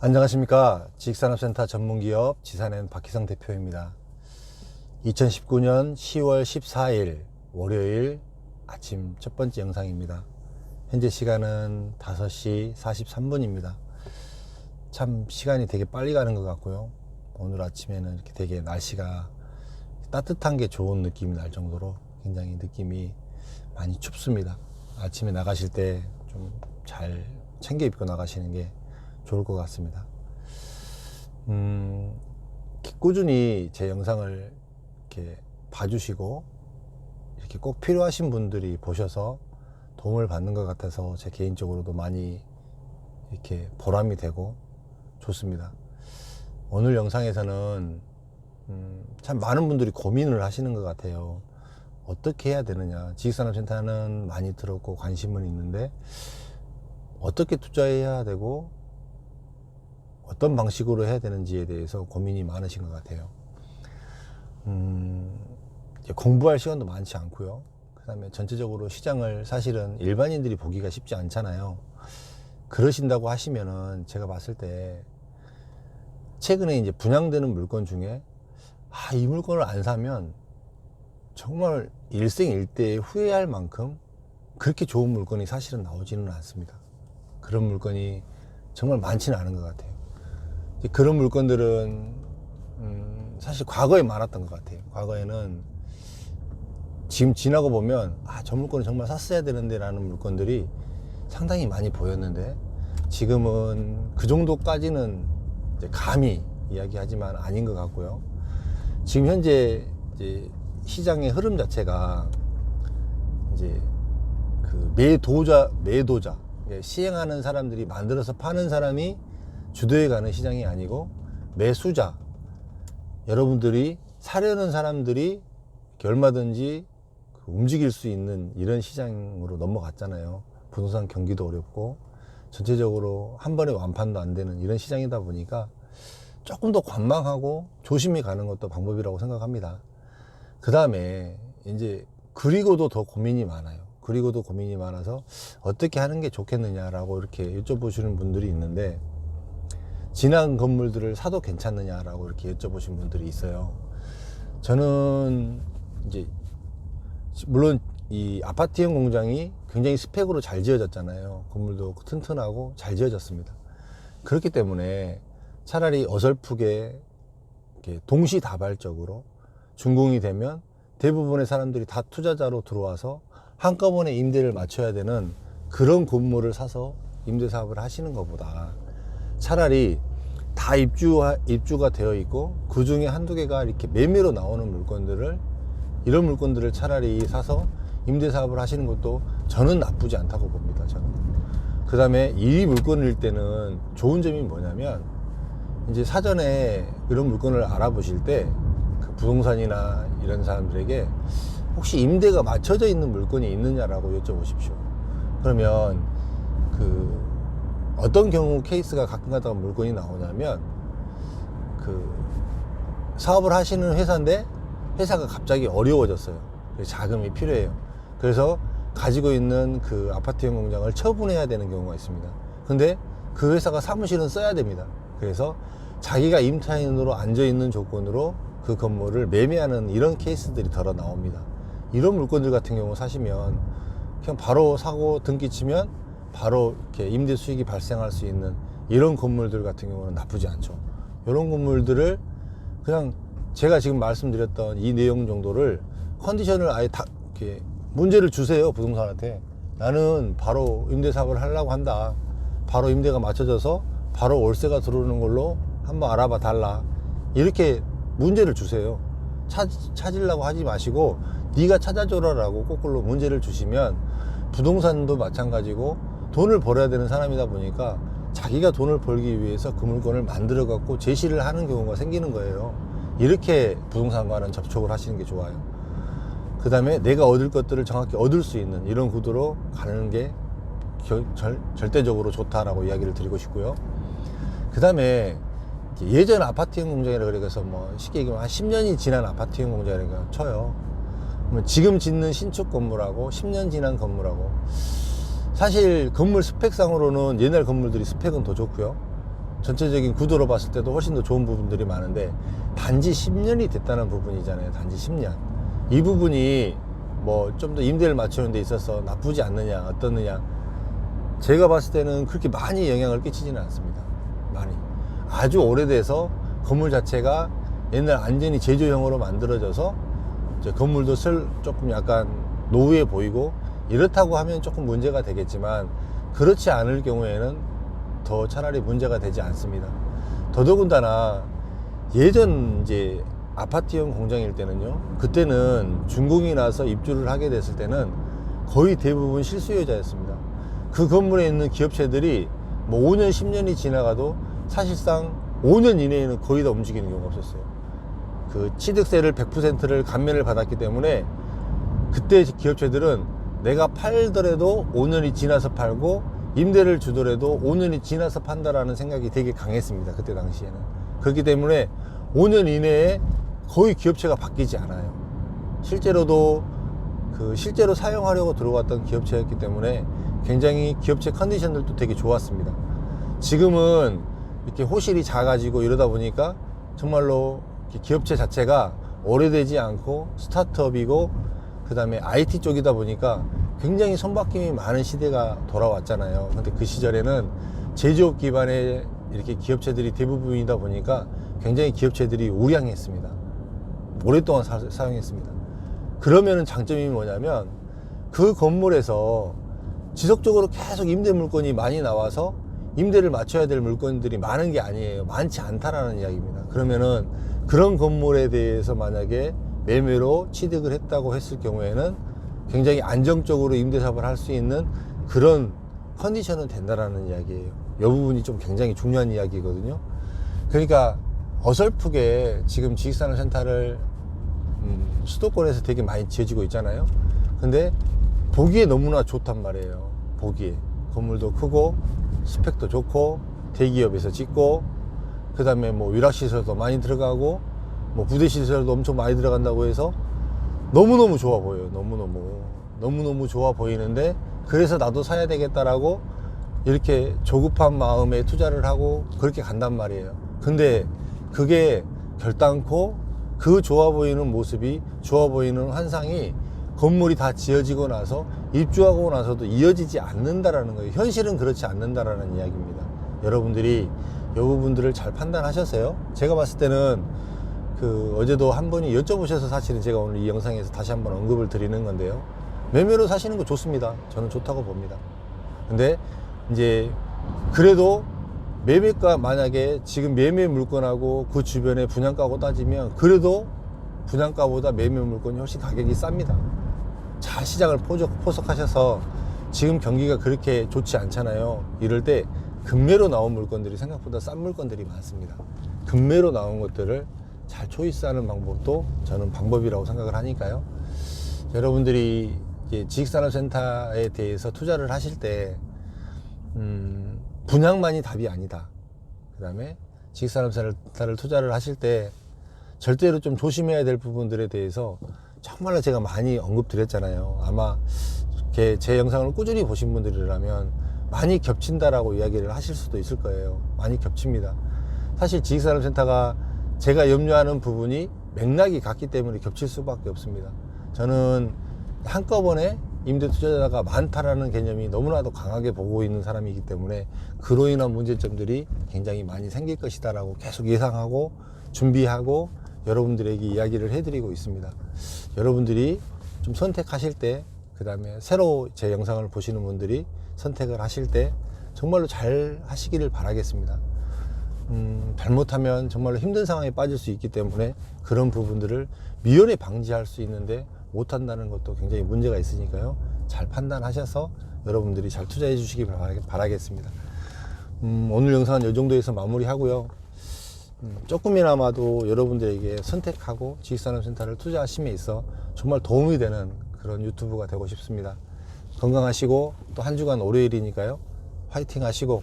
안녕하십니까. 지식산업센터 전문기업 지산엔 박희성 대표입니다. 2019년 10월 14일 월요일 아침 첫 번째 영상입니다. 현재 시간은 5시 43분입니다. 참 시간이 되게 빨리 가는 것 같고요. 오늘 아침에는 이렇게 되게 날씨가 따뜻한 게 좋은 느낌이 날 정도로 굉장히 느낌이 많이 춥습니다. 아침에 나가실 때 좀 잘 챙겨 입고 나가시는 게 좋을 것 같습니다. 꾸준히 제 영상을 이렇게 봐주시고 이렇게 꼭 필요하신 분들이 보셔서 도움을 받는 것 같아서 제 개인적으로도 많이 이렇게 보람이 되고 좋습니다. 오늘 영상에서는 참 많은 분들이 고민을 하시는 것 같아요. 어떻게 해야 되느냐. 지식산업센터는 많이 들었고 관심은 있는데 어떻게 투자해야 되고 어떤 방식으로 해야 되는지에 대해서 고민이 많으신 것 같아요. 공부할 시간도 많지 않고요. 그 다음에 전체적으로 시장을 사실은 일반인들이 보기가 쉽지 않잖아요. 그러신다고 하시면은 제가 봤을 때 최근에 이제 분양되는 물건 중에 이 물건을 안 사면 정말 일생일대에 후회할 만큼 그렇게 좋은 물건이 사실은 나오지는 않습니다. 그런 물건이 정말 많지는 않은 것 같아요. 그런 물건들은 사실 과거에 많았던 것 같아요. 과거에는 지금 지나고 보면 저 물건을 정말 샀어야 되는데 라는 물건들이 상당히 많이 보였는데 지금은 그 정도까지는 이제 감히 이야기하지만 아닌 것 같고요. 지금 현재 이제 시장의 흐름 자체가 이제 그 매도자 시행하는 사람들이 만들어서 파는 사람이 주도해 가는 시장이 아니고 매수자, 여러분들이 사려는 사람들이 얼마든지 움직일 수 있는 이런 시장으로 넘어갔잖아요. 부동산 경기도 어렵고 전체적으로 한 번에 완판도 안 되는 이런 시장이다 보니까 조금 더 관망하고 조심히 가는 것도 방법이라고 생각합니다. 그 다음에 이제 그리고도 더 고민이 많아요. 그리고도 고민이 많아서 어떻게 하는 게 좋겠느냐라고 이렇게 여쭤보시는 분들이 있는데 지난 건물들을 사도 괜찮느냐라고 이렇게 여쭤보신 분들이 있어요. 저는 이제 물론 이 아파트형 공장이 굉장히 스펙으로 잘 지어졌잖아요. 건물도 튼튼하고 잘 지어졌습니다. 그렇기 때문에 차라리 어설프게 이렇게 동시다발적으로 준공이 되면 대부분의 사람들이 다 투자자로 들어와서 한꺼번에 임대를 맞춰야 되는 그런 건물을 사서 임대 사업을 하시는 것보다 차라리 다 입주가 되어 있고 그 중에 한두 개가 이렇게 매매로 나오는 물건들을 이런 물건들을 차라리 사서 임대 사업을 하시는 것도 저는 나쁘지 않다고 봅니다. 저는. 그 다음에 이 물건일 때는 좋은 점이 뭐냐면 이제 사전에 이런 물건을 알아보실 때 그 부동산이나 이런 사람들에게 혹시 임대가 맞춰져 있는 물건이 있느냐라고 여쭤보십시오. 그러면 그 어떤 경우 케이스가 가끔가다가 물건이 나오냐면 그 사업을 하시는 회사인데 회사가 갑자기 어려워졌어요. 자금이 필요해요. 그래서 가지고 있는 그 아파트형 공장을 처분해야 되는 경우가 있습니다. 근데 그 회사가 사무실은 써야 됩니다. 그래서 자기가 임차인으로 앉아있는 조건으로 그 건물을 매매하는 이런 케이스들이 덜어 나옵니다. 이런 물건들 같은 경우 사시면 그냥 바로 사고 등기 치면 바로 이렇게 임대 수익이 발생할 수 있는 이런 건물들 같은 경우는 나쁘지 않죠. 이런 건물들을 그냥 제가 지금 말씀드렸던 이 내용 정도를 컨디션을 아예 다 이렇게 문제를 주세요. 부동산한테. 나는 바로 임대 사업을 하려고 한다. 바로 임대가 맞춰져서 바로 월세가 들어오는 걸로 한번 알아봐 달라. 이렇게 문제를 주세요. 찾으려고 하지 마시고 네가 찾아줘라라고 거꾸로 문제를 주시면 부동산도 마찬가지고 돈을 벌어야 되는 사람이다 보니까 자기가 돈을 벌기 위해서 그 물건을 만들어 갖고 제시를 하는 경우가 생기는 거예요. 이렇게 부동산과는 접촉을 하시는 게 좋아요. 그 다음에 내가 얻을 것들을 정확히 얻을 수 있는 이런 구도로 가는 게 절대적으로 좋다라고 이야기를 드리고 싶고요. 그 다음에 예전 아파트형 공장이라 그래서 뭐 쉽게 얘기하면 한 10년이 지난 아파트형 공장이라고 쳐요. 지금 짓는 신축 건물하고 10년 지난 건물하고 사실 건물 스펙상으로는 옛날 건물들이 스펙은 더 좋고요. 전체적인 구도로 봤을 때도 훨씬 더 좋은 부분들이 많은데 단지 10년이 됐다는 부분이잖아요. 단지 10년. 이 부분이 뭐 좀 더 임대를 맞추는 데 있어서 나쁘지 않느냐 어떻느냐, 제가 봤을 때는 그렇게 많이 영향을 끼치지는 않습니다. 많이. 아주 오래돼서 건물 자체가 옛날 완전히 제조형으로 만들어져서 이제 건물도 조금 약간 노후해 보이고 이렇다고 하면 조금 문제가 되겠지만, 그렇지 않을 경우에는 더 차라리 문제가 되지 않습니다. 더더군다나 예전 이제 아파트형 공장일 때는요, 그때는 준공이 나서 입주를 하게 됐을 때는 거의 대부분 실수요자였습니다. 그 건물에 있는 기업체들이 뭐 5년 10년이 지나가도 사실상 5년 이내에는 거의 다 움직이는 경우가 없었어요. 그 취득세를 100%를 감면을 받았기 때문에 그때 기업체들은 내가 팔더라도 5년이 지나서 팔고 임대를 주더라도 5년이 지나서 판다라는 생각이 되게 강했습니다. 그때 당시에는. 그렇기 때문에 5년 이내에 거의 기업체가 바뀌지 않아요. 실제로도 실제로 사용하려고 들어왔던 기업체였기 때문에 굉장히 기업체 컨디션들도 되게 좋았습니다. 지금은 이렇게 호실이 작아지고 이러다 보니까 정말로 기업체 자체가 오래되지 않고 스타트업이고 그 다음에 IT 쪽이다 보니까 굉장히 손바뀜이 많은 시대가 돌아왔잖아요. 근데 그 시절에는 제조업 기반의 이렇게 기업체들이 대부분이다 보니까 굉장히 기업체들이 우량했습니다. 오랫동안 사용했습니다. 그러면은 장점이 뭐냐면 그 건물에서 지속적으로 계속 임대 물건이 많이 나와서 임대를 맞춰야 될 물건들이 많은 게 아니에요. 많지 않다라는 이야기입니다. 그러면은 그런 건물에 대해서 만약에 매매로 취득을 했다고 했을 경우에는 굉장히 안정적으로 임대 사업을 할 수 있는 그런 컨디션은 된다라는 이야기예요. 이 부분이 좀 굉장히 중요한 이야기거든요. 그러니까 어설프게 지금 지식산업센터를 수도권에서 되게 많이 지어지고 있잖아요. 근데 보기에 너무나 좋단 말이에요. 보기에 건물도 크고 스펙도 좋고 대기업에서 짓고 그 다음에 뭐 위락시설도 많이 들어가고 뭐 부대시설도 엄청 많이 들어간다고 해서 너무너무 좋아 보여요. 너무너무 좋아 보이는데, 그래서 나도 사야 되겠다라고 이렇게 조급한 마음에 투자를 하고 그렇게 간단 말이에요. 근데 그게 결단코 그 좋아 보이는 모습이, 좋아 보이는 환상이 건물이 다 지어지고 나서 입주하고 나서도 이어지지 않는다라는 거예요. 현실은 그렇지 않는다라는 이야기입니다. 여러분들이 이 부분들을 잘 판단하셨어요? 제가 봤을 때는 어제도 한 분이 여쭤보셔서 사실은 제가 오늘 이 영상에서 다시 한번 언급을 드리는 건데요. 매매로 사시는 거 좋습니다. 저는 좋다고 봅니다. 근데 이제 그래도 매매가 만약에 지금 매매 물건하고 그 주변에 분양가고 따지면 그래도 분양가보다 매매 물건이 훨씬 가격이 쌉니다. 잘 시장을 포석하셔서 지금 경기가 그렇게 좋지 않잖아요. 이럴 때 급매로 나온 물건들이 생각보다 싼 물건들이 많습니다. 급매로 나온 것들을 잘 초이스하는 방법도 저는 방법이라고 생각을 하니까요. 여러분들이 지식산업센터에 대해서 투자를 하실 때 분양만이 답이 아니다. 그 다음에 지식산업센터를 투자를 하실 때 절대로 좀 조심해야 될 부분들에 대해서 정말로 제가 많이 언급드렸잖아요. 아마 이렇게 제 영상을 꾸준히 보신 분들이라면 많이 겹친다라고 이야기를 하실 수도 있을 거예요. 많이 겹칩니다. 사실 지식산업센터가 제가 염려하는 부분이 맥락이 같기 때문에 겹칠 수밖에 없습니다. 저는 한꺼번에 임대 투자자가 많다라는 개념이 너무나도 강하게 보고 있는 사람이기 때문에 그로 인한 문제점들이 굉장히 많이 생길 것이다라고 계속 예상하고 준비하고 여러분들에게 이야기를 해드리고 있습니다. 여러분들이 좀 선택하실 때, 그 다음에 새로 제 영상을 보시는 분들이 선택을 하실 때 정말로 잘 하시기를 바라겠습니다. 잘못하면 정말로 힘든 상황에 빠질 수 있기 때문에 그런 부분들을 미연에 방지할 수 있는데 못한다는 것도 굉장히 문제가 있으니까요. 잘 판단하셔서 여러분들이 잘 투자해 주시기 바라겠습니다. 오늘 영상은 이 정도에서 마무리하고요. 조금이나마도 여러분들에게 선택하고 지식산업센터를 투자하심에 있어 정말 도움이 되는 그런 유튜브가 되고 싶습니다. 건강하시고 또 한 주간 월요일이니까요. 화이팅 하시고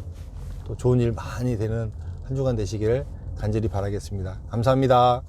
또 좋은 일 많이 되는 한 주간 되시기를 간절히 바라겠습니다. 감사합니다.